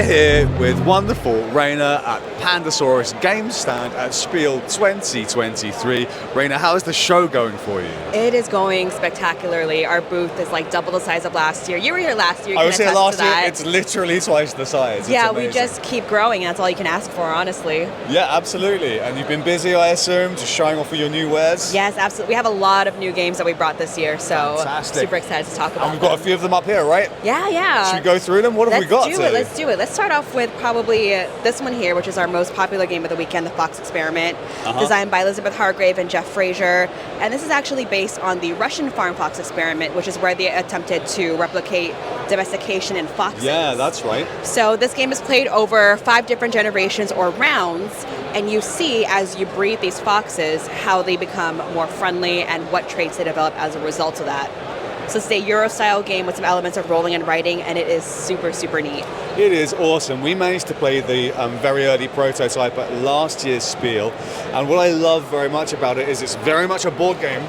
here with wonderful Raina at Pandasaurus Game Stand at Spiel 2023. Raina, how is the show going for you? It is going spectacularly. Our booth is like double the size of last year. You were here last year. I was here last year. It's literally twice the size. Yeah, we just keep growing. That's all you can ask for, honestly. Yeah, absolutely. And you've been busy, I assume, just showing off all your new wares? Yes, absolutely. We have a lot of new games that we brought this year, so fantastic. Super excited to talk about And we've got a few of them up here, right? Yeah. Should we go through them? What have we got? Let's do it. Let's start off with probably this one here, which is our most popular game of the weekend, The Fox Experiment, designed by Elizabeth Hargrave and Jeff Frazier. And this is actually based on the Russian farm fox experiment, which is where they attempted to replicate domestication in foxes. Yeah, that's right. So this game is played over 5 different generations or rounds, and you see as you breed these foxes how they become more friendly and what traits they develop as a result of that. So it's a Euro-style game with some elements of rolling and writing, and it is super, super neat. It is awesome. We managed to play the very early prototype at last year's Spiel, and what I love very much about it is it's very much a board game,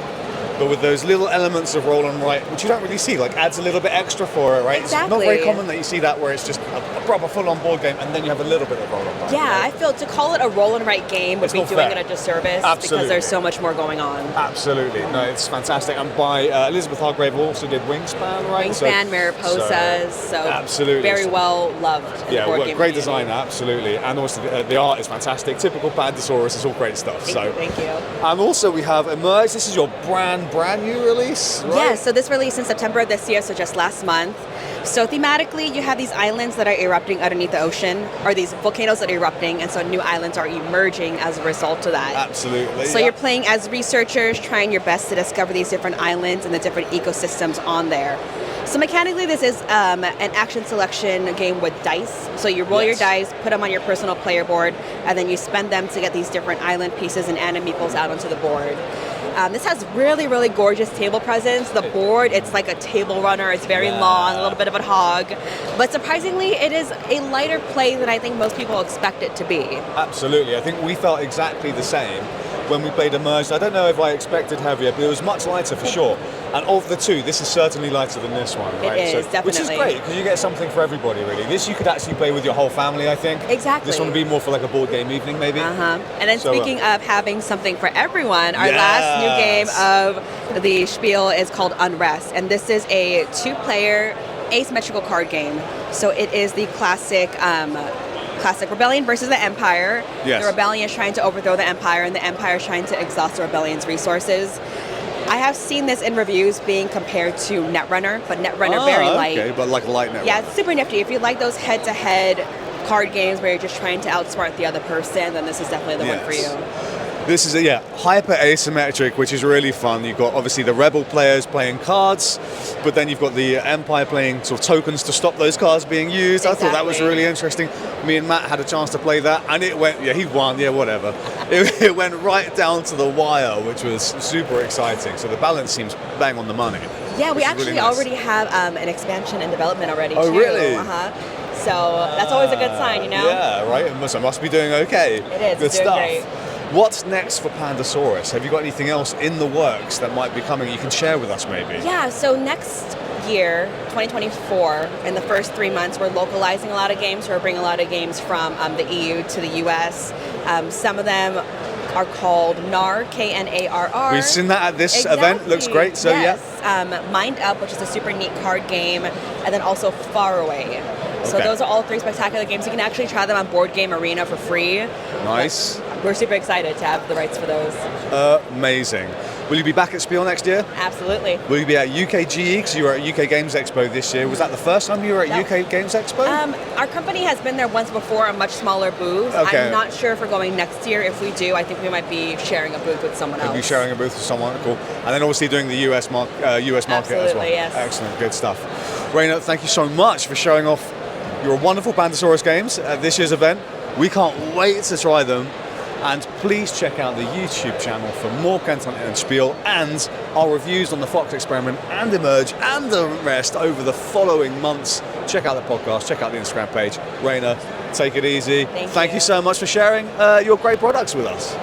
but with those little elements of roll and write, which you don't really see, like adds a little bit extra for it, right? Exactly. It's not very common that you see that where it's just a proper full-on board game and then you have a little bit of roll and write. Yeah, right? I feel to call it a roll and write game would be doing it a disservice. Absolutely. Because there's so much more going on. Absolutely. No, it's fantastic. And by Elizabeth Hargrave also did Wingspan, right? Wingspan, Mariposas, so absolutely. Very well loved. Yeah, board game great community. design, absolutely. And also the art is fantastic. Typical Pandasaurus, it's all great stuff. Thank you. And also we have Emerge. This is your brand new release, right? Yeah, so this released in September of this year, so just last month. So thematically, you have these islands that are erupting underneath the ocean, or these volcanoes that are erupting, and so new islands are emerging as a result of that. Absolutely. So you're playing as researchers, trying your best to discover these different islands and the different ecosystems on there. So mechanically, this is an action selection game with dice. So you roll your dice, put them on your personal player board, and then you spend them to get these different island pieces and meeples out onto the board. This has really, really gorgeous table presence. The board, it's like a table runner. It's very long, a little bit of a hog. But surprisingly, it is a lighter play than I think most people expect it to be. Absolutely. I think we felt exactly the same when we played Emerged. I don't know if I expected heavier, but it was much lighter for sure. And of the two, this is certainly lighter than this one, right? It is, definitely. Which is great, because you get something for everybody, really. This you could actually play with your whole family, I think. Exactly. This one would be more for like a board game evening, maybe. And then speaking of having something for everyone, our last new game of the Spiel is called Unrest. And this is a 2-player asymmetrical card game. So it is the classic rebellion versus the empire. Yes. The rebellion is trying to overthrow the empire, and the empire is trying to exhaust the rebellion's resources. I have seen this in reviews being compared to Netrunner, but Netrunner very light. Okay, but like light Netrunner. Yeah, it's super nifty. If you like those head-to-head card games where you're just trying to outsmart the other person, then this is definitely the one for you. This is hyper asymmetric, which is really fun. You've got obviously the rebel players playing cards, but then you've got the empire playing sort of tokens to stop those cards being used. Exactly. I thought that was really interesting. Me and Matt had a chance to play that, and it went, he won, whatever. It went right down to the wire, which was super exciting. So the balance seems bang on the money. Yeah, we actually really nice. already have an expansion in development already, too. Oh, really? So that's always a good sign, you know? Yeah, right. It must be doing okay. It is. Good It's doing stuff. great. What's next for Pandasaurus? Have you got anything else in the works that might be coming you can share with us, maybe? Yeah, so next year, 2024, in the first 3 months, we're localizing a lot of games. We're bringing a lot of games from the EU to the US. Some of them are called NAR, K-N-A-R-R. We've seen that at this event. Looks great. So Mind Up, which is a super neat card game, and then also Far Away. So those are all 3 spectacular games. You can actually try them on Board Game Arena for free. Nice. But we're super excited to have the rights for those. Amazing. Will you be back at Spiel next year? Absolutely. Will you be at UKGE, because you were at UK Games Expo this year? Was that the first time you were at UK Games Expo? Our company has been there once before, a much smaller booth. Okay. I'm not sure if we're going next year. If we do, I think we might be sharing a booth with someone else. You'll be sharing a booth with someone, cool. And then obviously doing the US market as well. Absolutely, yes. Excellent, good stuff. Raina, thank you so much for showing off your wonderful Pandasaurus games at this year's event. We can't wait to try them. And please check out the YouTube channel for more content on Spiel and our reviews on the Fox Experiment and Emerge and the rest over the following months. Check out the podcast, check out the Instagram page. Raina, take it easy. Thank you so much for sharing your great products with us.